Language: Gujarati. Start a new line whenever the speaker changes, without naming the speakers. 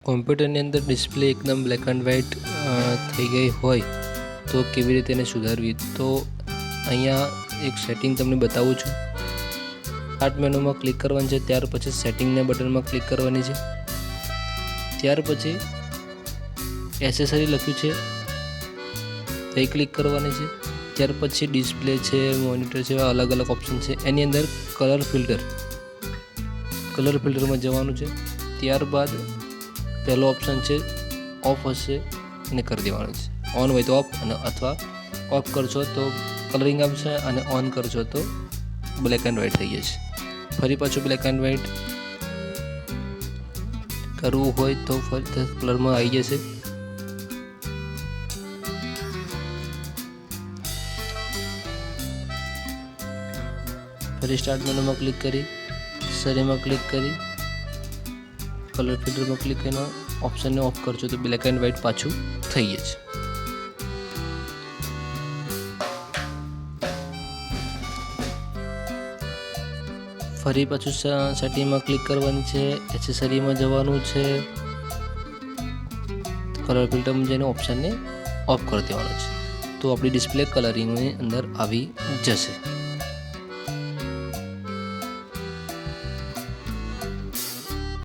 કોમ્પ્યુટરની અંદર ડિસ્પ્લે એકદમ બ્લેક એન્ડ વ્હાઇટ થઈ ગઈ હોય તો કેવી રીતે એને સુધારવી, તો અહીંયા એક સેટિંગ તમને બતાવું છું. સ્ટાર્ટ મેનુમાં ક્લિક કરવાનું છે, ત્યાર પછી સેટિંગના બટનમાં ક્લિક કરવાની છે. ત્યાર પછી એસેસરી લખ્યું છે તે ક્લિક કરવાની છે. ત્યાર પછી ડિસ્પ્લે છે, મોનિટર છે, અલગ અલગ ઓપ્શન છે. એની અંદર કલર ફિલ્ટરમાં જવાનું છે. ત્યારબાદ પહેલો ઓપ્શન છે ઓફ હશે એને કરી દેવાનું છે. ઓન હોય તો ઓફ અને અથવા ઓફ કરશો તો કલરિંગ આવશે અને ઓન કરશો તો બ્લેક એન્ડ વ્હાઇટ થઈ જશે. ફરી પાછું બ્લેક એન્ડ વ્હાઇટ કરવું હોય તો ફરી કલરમાં આવી જશે. ફરી સ્ટાર્ટ મેનુમાં ક્લિક કરી સરીમાં ક્લિક કરી કલર ફિલ્ટરમાં ક્લિક કરીને ઓપ્શનને ઓફ કરજો તો બ્લેક એન્ડ વ્હાઇટ પાછું થઈ જશે. ફરી પાછું સેટિંગમાં ક્લિક કરવાની છે, એસેસરીમાં જવાનું છે, કલર ફિલ્ટરમાં જઈને ઓપ્શનને ઓફ કરી દેવાનું છે તો આપણી ડિસ્પ્લે કલરિંગની અંદર આવી જશે.